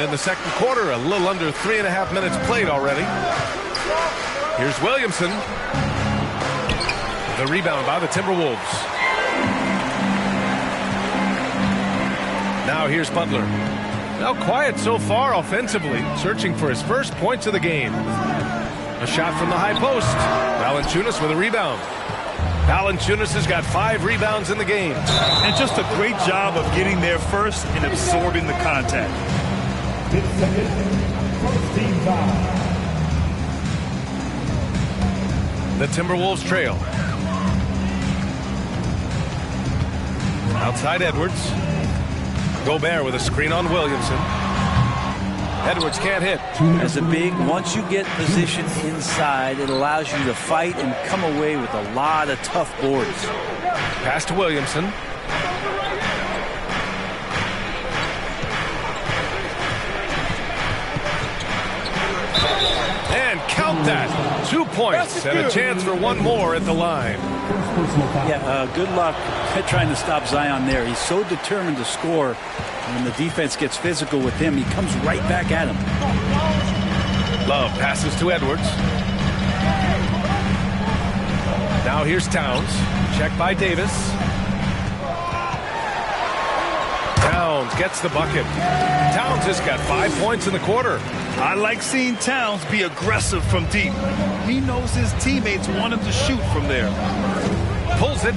in the second quarter. A little under 3.5 minutes played already. Here's Williamson. The rebound by the Timberwolves. Now here's Butler. Now quiet so far offensively, searching for his first points of the game. A shot from the high post. Valanciunas with a rebound. Valanciunas has got 5 rebounds in the game. And just a great job of getting there first and absorbing the contact. The Timberwolves trail. Outside Edwards. Gobert with a screen on Williamson. Edwards can't hit. As a big, once you get position inside, it allows you to fight and come away with a lot of tough boards. Pass to Williamson. And count that. 2 points and a chance for one more at the line. Yeah, good luck trying to stop Zion there. He's so determined to score. When the defense gets physical with him, he comes right back at him. Love passes to Edwards. Now here's Towns. Checked by Davis. Towns gets the bucket. Towns has got 5 points in the quarter. I like seeing Towns be aggressive from deep. He knows his teammates want him to shoot from there. Pulls it.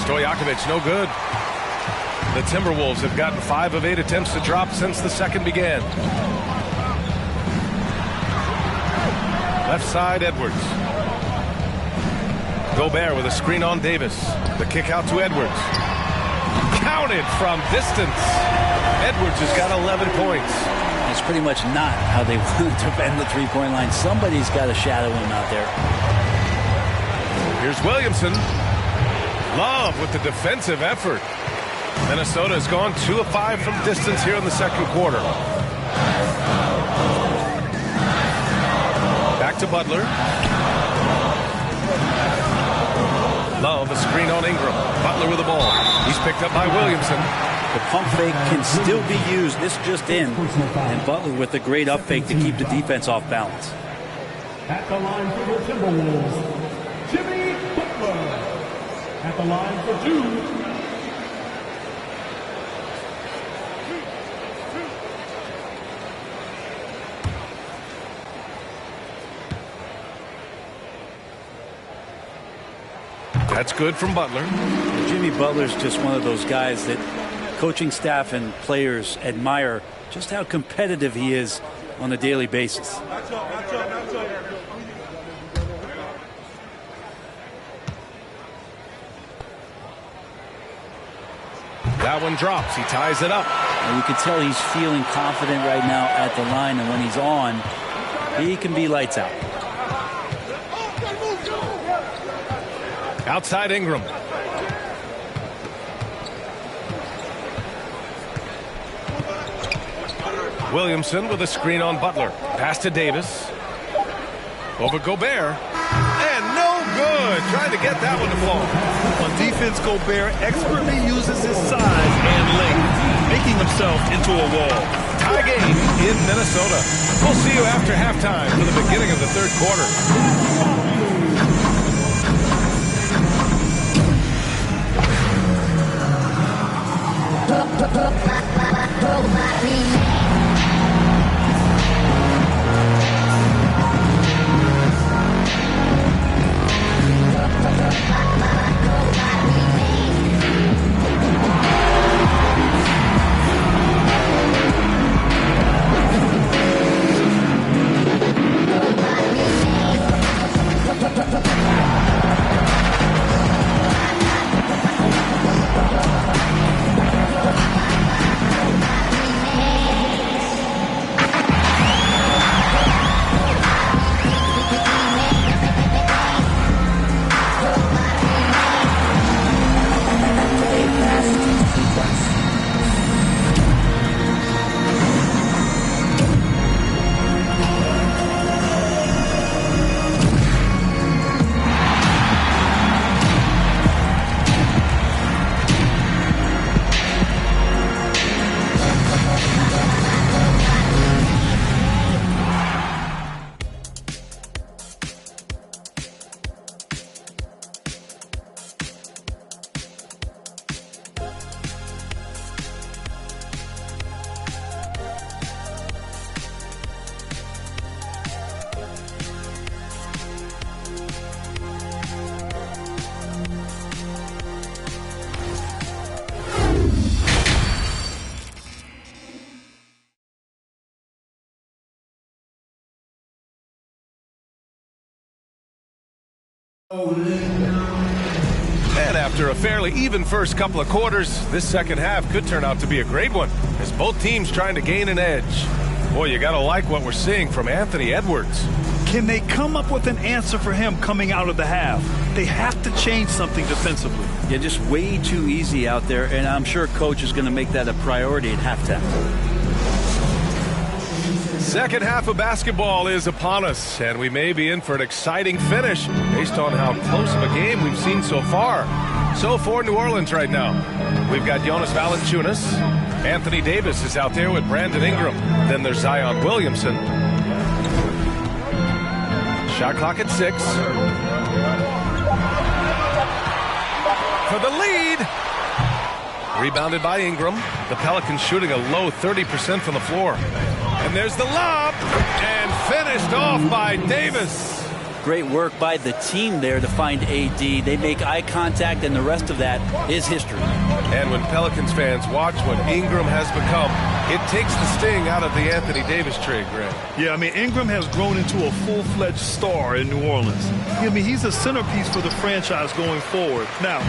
Stojakovic, no good. The Timberwolves have gotten 5 of 8 attempts to drop since the second began. Left side, Edwards. Gobert with a screen on Davis. The kick out to Edwards. Counted from distance. Edwards has got 11 points. It's pretty much not how they want to defend the three-point line. Somebody's got to shadow him out there. Here's Williamson. Love with the defensive effort. Minnesota has gone 2 of 5 from distance here in the second quarter. Back to Butler. Love a screen on Ingram. Butler with the ball. He's picked up by Williamson. The pump fake can still be used. This just in. And Butler with a great up fake to keep the defense off balance. At the line for the Timberwolves, Jimmy Butler. At the line for 2. That's good from Butler. Jimmy Butler's just one of those guys that coaching staff and players admire just how competitive he is on a daily basis. That one drops. He ties it up. And you can tell he's feeling confident right now at the line, and when he's on, he can be lights out. Outside Ingram. Williamson with a screen on Butler. Pass to Davis. Over Gobert. And no good. Trying to get that one to fall. On defense, Gobert expertly uses his size and length, making himself into a wall. Tie game in Minnesota. We'll see you after halftime for the beginning of the third quarter. And after a fairly even first couple of quarters, this second half could turn out to be a great one, as both teams trying to gain an edge. Boy, you gotta like what we're seeing from Anthony Edwards. Can they come up with an answer for him coming out of the half? They have to change something defensively. Yeah, just way too easy out there, and I'm sure coach is going to make that a priority at halftime. Second half of basketball is upon us, and we may be in for an exciting finish based on how close of a game we've seen so far. So for New Orleans right now, we've got Jonas Valanciunas. Anthony Davis is out there with Brandon Ingram. Then there's Zion Williamson. Shot clock at 6. For the lead. Rebounded by Ingram. The Pelicans shooting a low 30% from the floor. And there's the lob. And finished off by Davis. Great work by the team there to find AD. They make eye contact, and the rest of that is history. And when Pelicans fans watch what Ingram has become, it takes the sting out of the Anthony Davis trade, Greg. Yeah, I mean, Ingram has grown into a full-fledged star in New Orleans. I mean, he's a centerpiece for the franchise going forward. Now,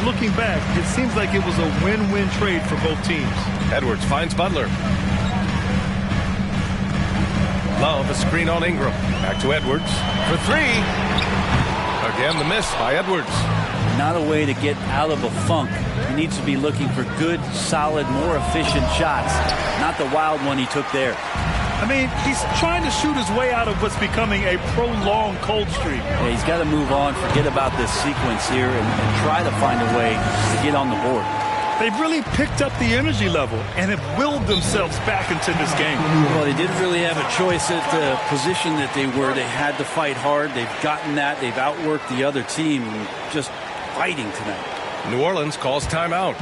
looking back, it seems like it was a win-win trade for both teams. Edwards finds Butler. Love, a screen on Ingram. Back to Edwards for 3. Again, the miss by Edwards. Not a way to get out of a funk. He needs to be looking for good, solid, more efficient shots. Not the wild one he took there. I mean, he's trying to shoot his way out of what's becoming a prolonged cold streak. Yeah, he's got to move on, forget about this sequence here, and try to find a way to get on the board. They've really picked up the energy level and have willed themselves back into this game. Well, they didn't really have a choice at the position that they were. They had to fight hard. They've gotten that. They've outworked the other team. Just fighting tonight. New Orleans calls timeout.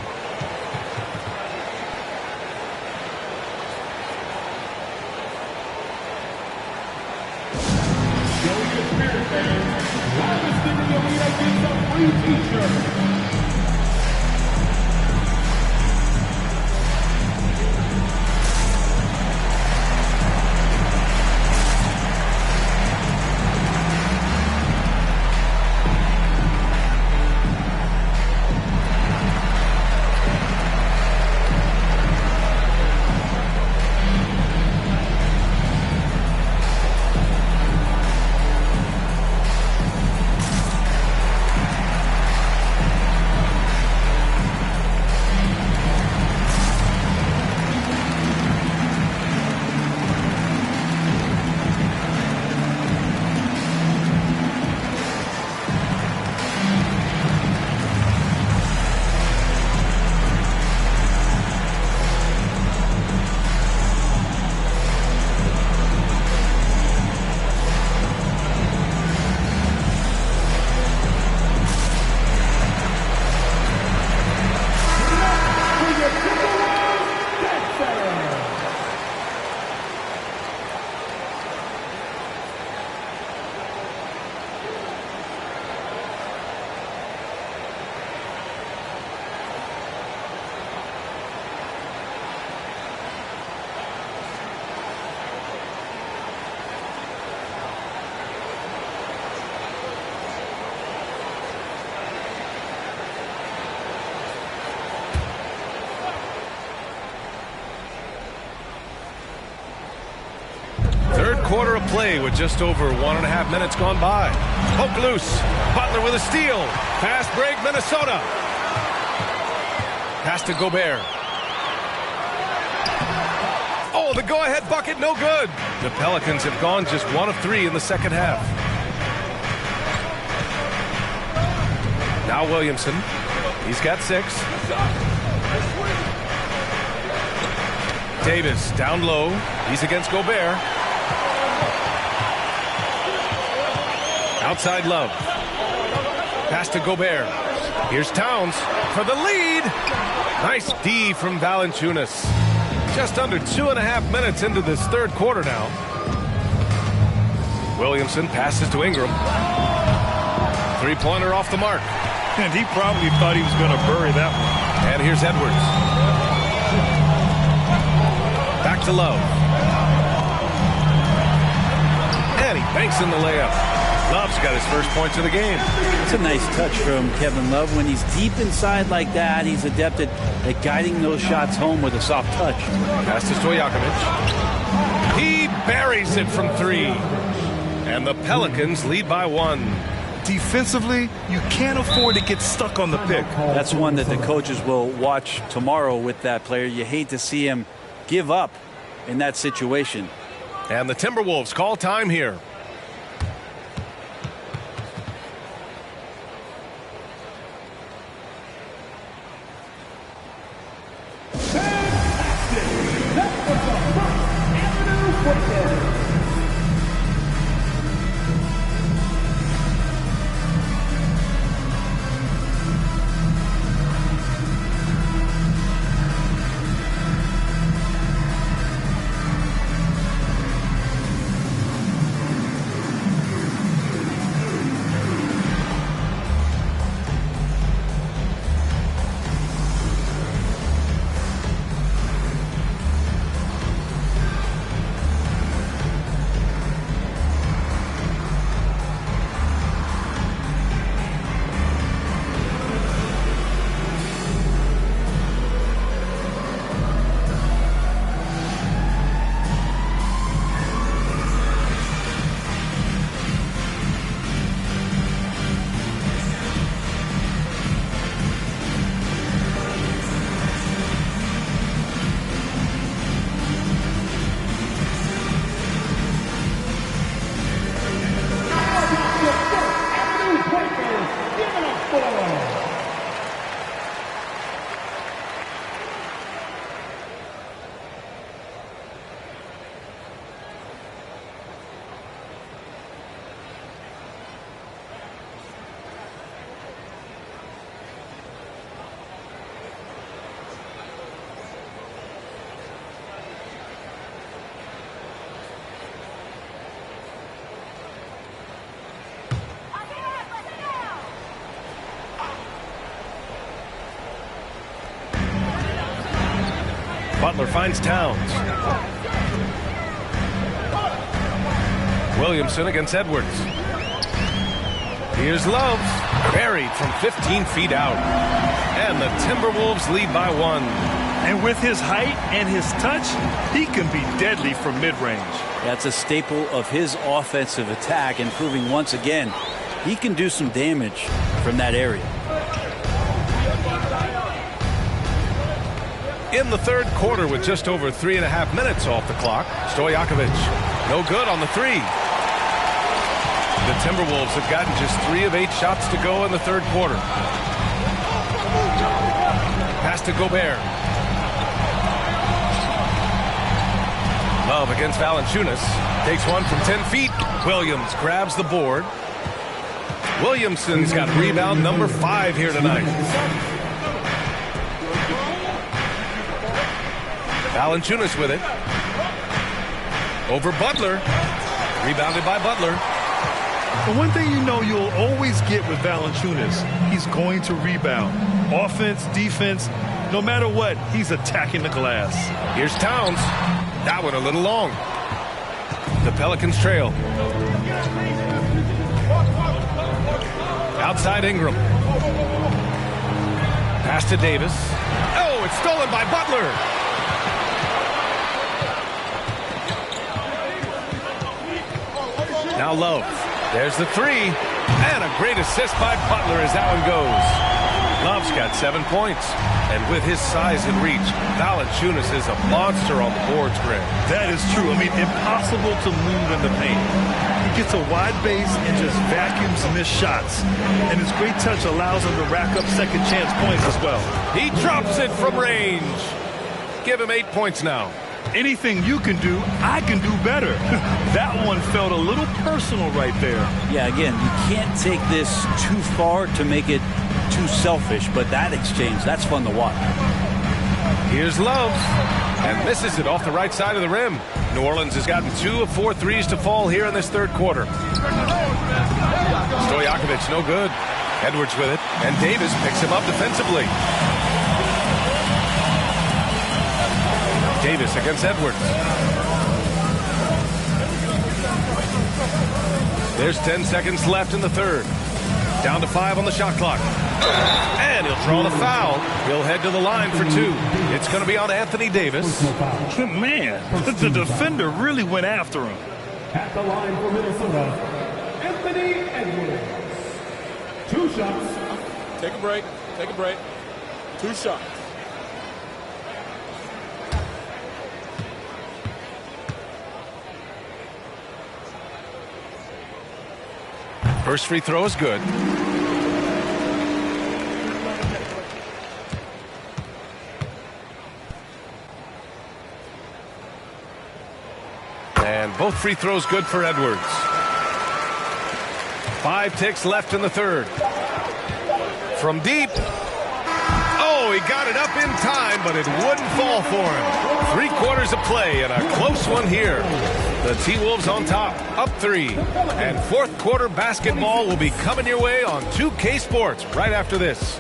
Quarter of play with just over 1.5 minutes gone by. Poke loose. Butler with a steal. Fast break, Minnesota. Pass to Gobert. Oh, the go-ahead bucket, no good. The Pelicans have gone just 1 of 3 in the second half. Now Williamson. He's got 6. Davis down low. He's against Gobert. Outside Love. Pass to Gobert. Here's Towns for the lead. Nice D from Valanciunas. Just under 2.5 minutes into this third quarter now. Williamson passes to Ingram. Three-pointer off the mark. And he probably thought he was going to bury that one. And here's Edwards. Back to Love. And he banks in the layup. Love's got his first points of the game. It's a nice touch from Kevin Love. When he's deep inside like that, he's adept at guiding those shots home with a soft touch. Pass to Stojakovic. He buries it from 3. And the Pelicans lead by 1. Defensively, you can't afford to get stuck on the pick. That's one that the coaches will watch tomorrow with that player. You hate to see him give up in that situation. And the Timberwolves call time here. Butler finds Towns. Williamson against Edwards. Here's Love. Buried from 15 feet out. And the Timberwolves lead by 1. And with his height and his touch, he can be deadly from mid-range. That's a staple of his offensive attack, and proving once again he can do some damage from that area. In the third quarter with just over 3.5 minutes off the clock, Stojakovic, no good on the 3. The Timberwolves have gotten just 3 of 8 shots to go in the third quarter. Pass to Gobert. Love against Valanciunas. Takes one from 10 feet. Williams grabs the board. Williamson's got rebound number 5 here tonight. Valanciunas with it. Over Butler. Rebounded by Butler. But one thing you know you'll always get with Valanciunas, he's going to rebound. Offense, defense, no matter what, he's attacking the glass. Here's Towns. That one a little long. The Pelicans trail. Outside Ingram. Pass to Davis. Oh, it's stolen by Butler. Now Love. There's the 3. And a great assist by Butler as that one goes. Love's got 7 points. And with his size and reach, Valanciunas is a monster on the boards, Greg. That is true. I mean, impossible to move in the paint. He gets a wide base and just vacuums missed shots. And his great touch allows him to rack up second chance points as well. He drops it from range. Give him 8 points now. Anything you can do, I can do better. That one felt a little personal right there. Yeah, again, you can't take this too far to make it too selfish, but that exchange, that's fun to watch. Here's Love, and misses it off the right side of the rim. New Orleans has gotten 2 of 4 threes to fall here in this third quarter. Stojakovic, no good. Edwards with it, and Davis picks him up defensively. Davis against Edwards. There's 10 seconds left in the third. Down to 5 on the shot clock. And he'll draw the foul. He'll head to the line for 2. It's going to be on Anthony Davis. Man, the defender really went after him. At the line for Minnesota, Anthony Edwards. 2 shots. Take a break. Take a break. 2 shots. First free throw is good. And both free throws good for Edwards. 5 ticks left in the third. From deep. Oh, he got it up in time, but it wouldn't fall for him. 3 quarters of play and a close one here. The T-Wolves on top, up 3. And fourth quarter basketball will be coming your way on 2K Sports right after this.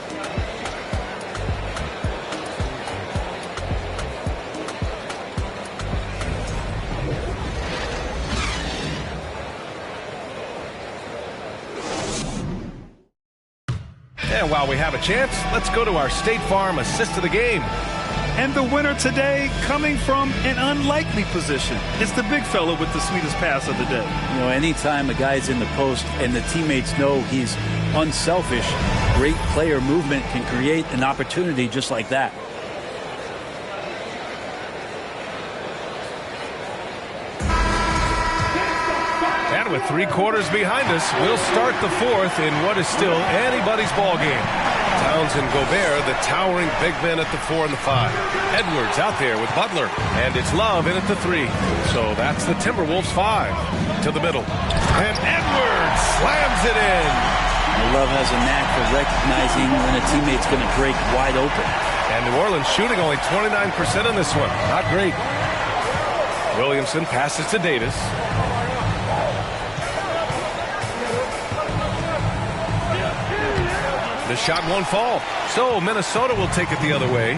And while we have a chance, let's go to our State Farm assist of the game. And the winner today coming from an unlikely position. It's the big fella with the sweetest pass of the day. You know, anytime a guy's in the post and the teammates know he's unselfish, great player movement can create an opportunity just like that. And with 3 quarters behind us, we'll start the fourth in what is still anybody's ball game. Towns and Gobert, the towering big men at the 4 and the 5. Edwards out there with Butler, and it's Love in at the 3. So that's the Timberwolves 5 to the middle. And Edwards slams it in. Love has a knack for recognizing when a teammate's going to break wide open. And New Orleans shooting only 29% in this one. Not great. Williamson passes to Davis. The shot won't fall, so Minnesota will take it the other way.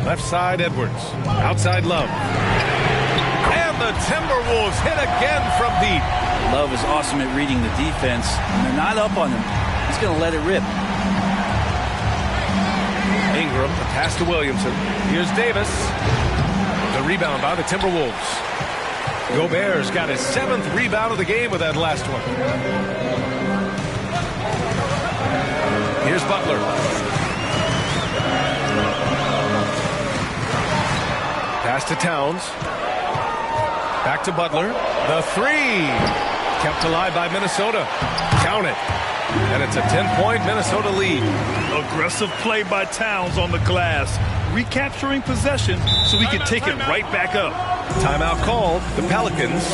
Left side, Edwards. Outside, Love. And the Timberwolves hit again from deep. Love is awesome at reading the defense. When they're not up on him, he's going to let it rip. Ingram, the pass to Williamson. Here's Davis. The rebound by the Timberwolves. Gobert's got his 7th rebound of the game with that last one. Here's Butler. Pass to Towns. Back to Butler. The 3. Kept alive by Minnesota. Count it. And it's a 10-point Minnesota lead. Aggressive play by Towns on the glass. Recapturing possession so we can take it right back up. Timeout called. The Pelicans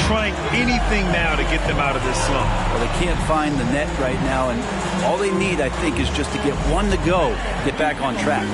trying anything now to get them out of this slump. Well, they can't find the net right now, and all they need, I think, is just to get one to go, get back on track.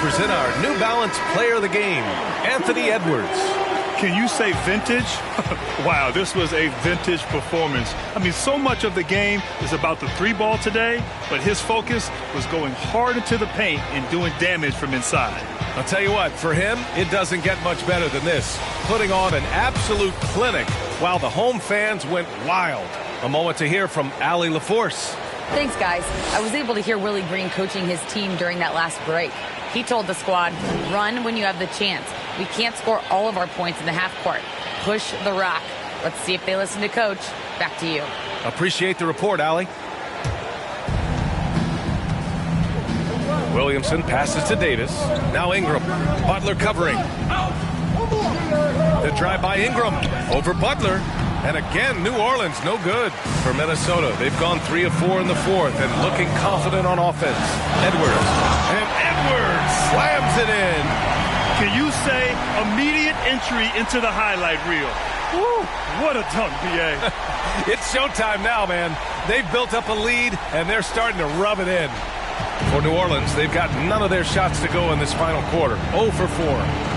Present our New Balance player of the game, Anthony Edwards. Can you say vintage? Wow, this was a vintage performance. I mean, so much of the game is about the 3-ball today, but his focus was going hard into the paint and doing damage from inside. I'll tell you what, for him, it doesn't get much better than this. Putting on an absolute clinic while the home fans went wild. A moment to hear from Allie LaForce. Thanks, guys. I was able to hear Willie Green coaching his team during that last break. He told the squad, run when you have the chance. We can't score all of our points in the half court. Push the rock. Let's see if they listen to Coach. Back to you. Appreciate the report, Allie. Williamson passes to Davis. Now Ingram. Butler covering. The drive by Ingram over Butler. And again, New Orleans no good for Minnesota. They've gone 3 of 4 in the fourth and looking confident on offense. Edwards. And Edwards slams it in. Can you say immediate entry into the highlight reel? Woo, what a dunk, B.A. It's showtime now, man. They've built up a lead, and they're starting to rub it in. For New Orleans, they've got none of their shots to go in this final quarter. 0 for 4.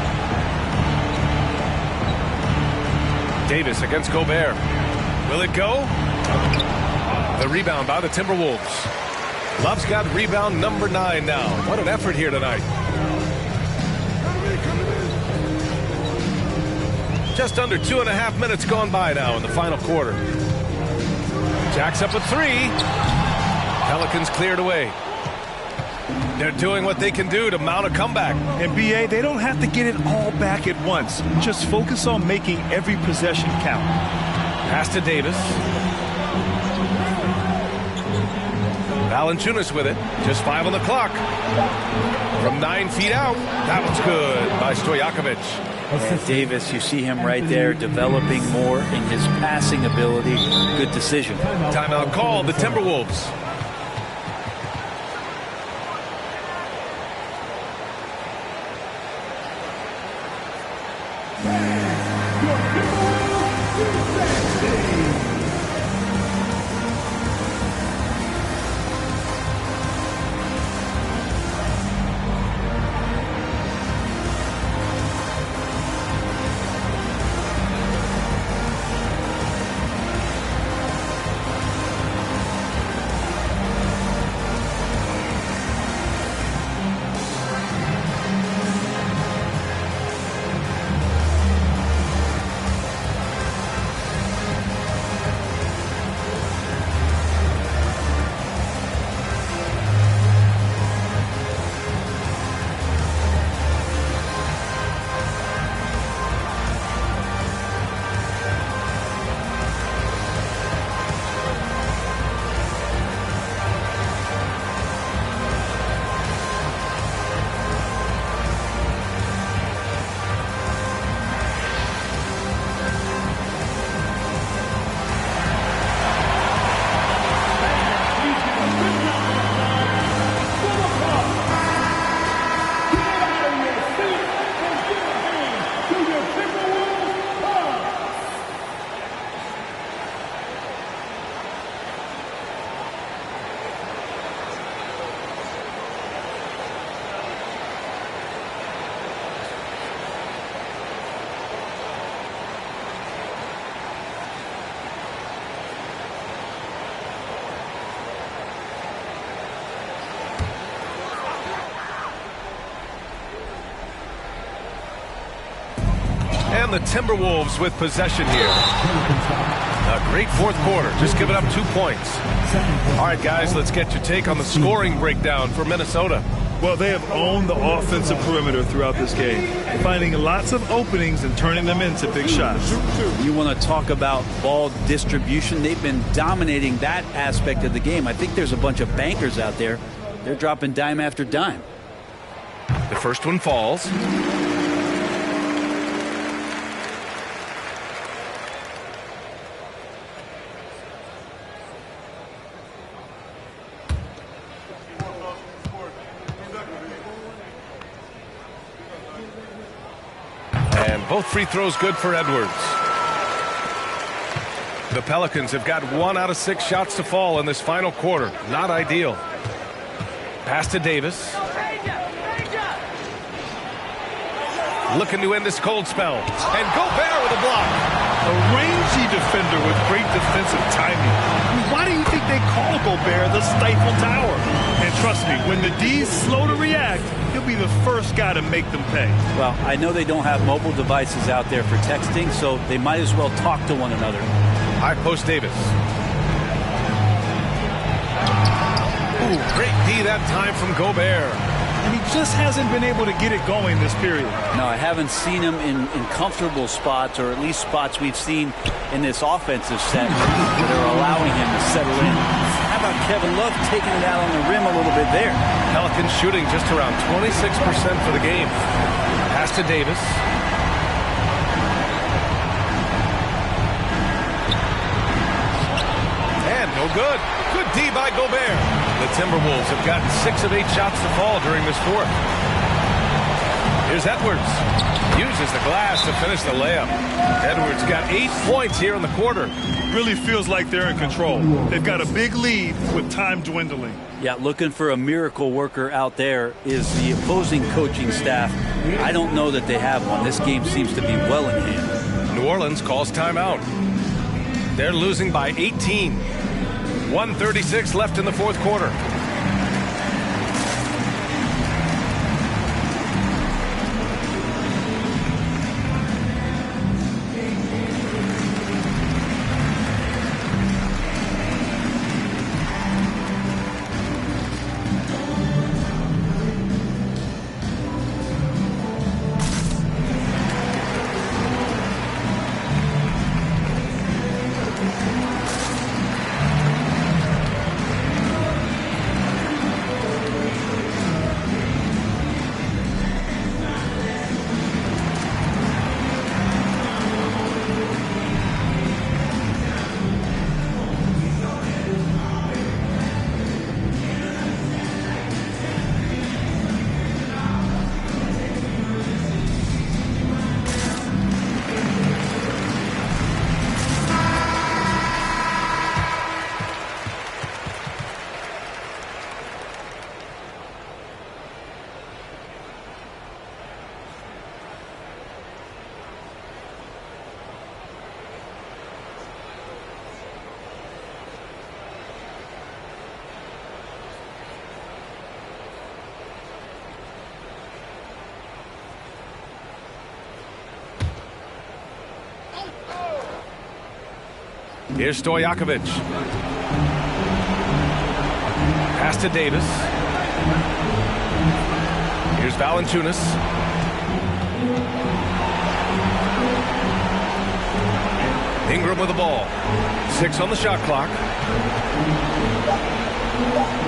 Davis against Gobert. Will it go? The rebound by the Timberwolves. Love's got rebound number 9 now. What an effort here tonight. Just under 2.5 minutes gone by now in the final quarter. Jacks up a 3. Pelicans cleared away. They're doing what they can do to mount a comeback. And B.A., they don't have to get it all back at once. Just focus on making every possession count. Pass to Davis. Valanciunas with it. Just 5 on the clock. From 9 feet out. That one's good by Stojakovic. And Davis, you see him right there developing more in his passing ability. Good decision. Timeout call, the Timberwolves. And the Timberwolves with possession here. A great fourth quarter, just giving up 2 points. All right, guys, let's get your take on the scoring breakdown for Minnesota. Well, they have owned the offensive perimeter throughout this game, finding lots of openings and turning them into big shots. You want to talk about ball distribution. They've been dominating that aspect of the game. I think there's a bunch of bankers out there. They're dropping dime after dime. The first one falls. And both free throws good for Edwards. The Pelicans have got 1 out of 6 shots to fall in this final quarter. Not ideal. Pass to Davis. Looking to end this cold spell. And Gobert with a block. A rangy defender with great defensive timing. I mean, why do you think they call Gobert the Stifle Tower? And trust me, when the D's slow to react, he'll be the first guy to make them pay. Well, I know they don't have mobile devices out there for texting, so they might as well talk to one another. High post Davis. Ooh, great D that time from Gobert. And he just hasn't been able to get it going this period. No, I haven't seen him in comfortable spots, or at least spots we've seen in this offensive set that are allowing him to settle in. How about Kevin Love taking it out on the rim a little bit there? Pelicans shooting just around 26% for the game. Pass to Davis. And no good. Good D by Gobert. The Timberwolves have gotten 6 of 8 shots to fall during this fourth. Here's Edwards. Uses the glass to finish the layup. Edwards got 8 points here in the quarter. Really feels like they're in control. They've got a big lead with time dwindling. Yeah, looking for a miracle worker out there is the opposing coaching staff. I don't know that they have one. This game seems to be well in hand. New Orleans calls timeout. They're losing by 18. 1:36 left in the fourth quarter. Here's Stojakovic. Pass to Davis. Here's Valanciunas. Ingram with the ball. 6 on the shot clock.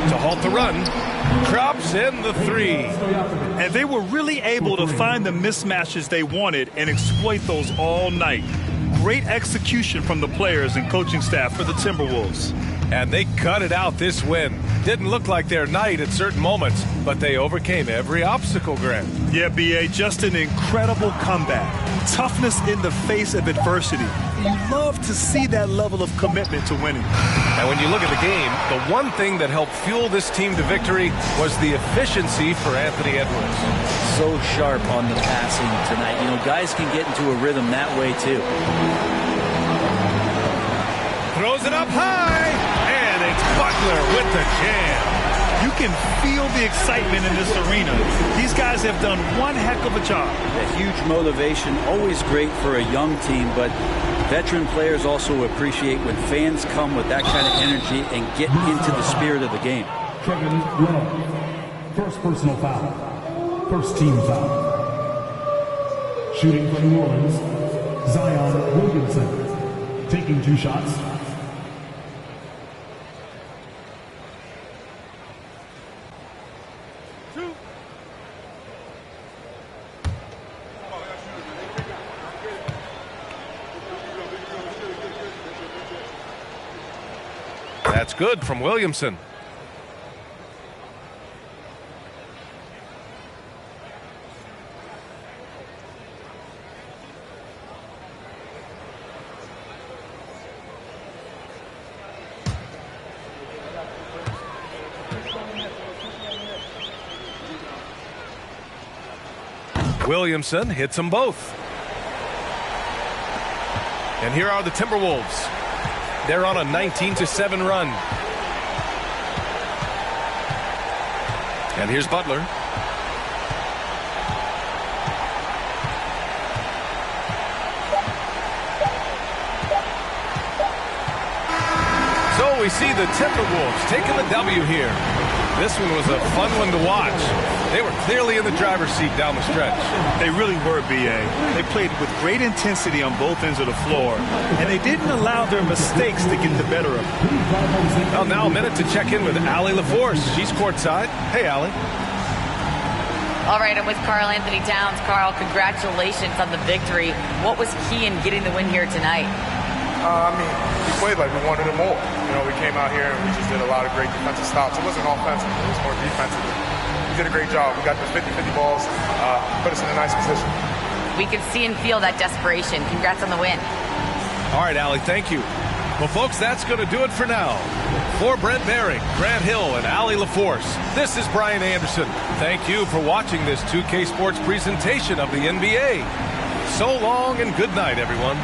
To halt the run. Drops in the 3. And they were really able to find the mismatches they wanted and exploit those all night. Great execution from the players and coaching staff for the Timberwolves. And they cut it out this win. Didn't look like their night at certain moments, but they overcame every obstacle, Grant. Yeah, B.A., just an incredible comeback. Toughness in the face of adversity. You love to see that level of commitment to winning. And when you look at the game, the one thing that helped fuel this team to victory was the efficiency for Anthony Edwards. So sharp on the passing tonight. You know, guys can get into a rhythm that way, too. Throws it up high, and it's Butler with the jam. You can feel the excitement in this arena. These guys have done one heck of a job. A huge motivation, always great for a young team, but veteran players also appreciate when fans come with that kind of energy and get into the spirit of the game. Kevin Love. First personal foul. First team foul. Shooting for New Orleans, Zion Williamson. Taking 2 shots. That's good from Williamson. Williamson hits them both. And here are the Timberwolves. They're on a 19-7 run. And here's Butler. So we see the Timberwolves taking the W here. This one was a fun one to watch. They were clearly in the driver's seat down the stretch. They really were, B.A. They played with great intensity on both ends of the floor, and they didn't allow their mistakes to get the better of them. Well, now a minute to check in with Allie LaForce. She's courtside. Hey, Allie. All right, I'm with Karl Anthony Towns. Karl, congratulations on the victory. What was key in getting the win here tonight? We played like we wanted it more. We came out here and we just did a lot of great defensive stops. It wasn't offensive. It was more defensive. We did a great job. We got the 50-50 balls, put us in a nice position. We can see and feel that desperation. Congrats on the win. All right, Allie, thank you. Well, folks, that's going to do it for now. For Brent Behring, Grant Hill, and Allie LaForce, this is Brian Anderson. Thank you for watching this 2K Sports presentation of the NBA. So long and good night, everyone.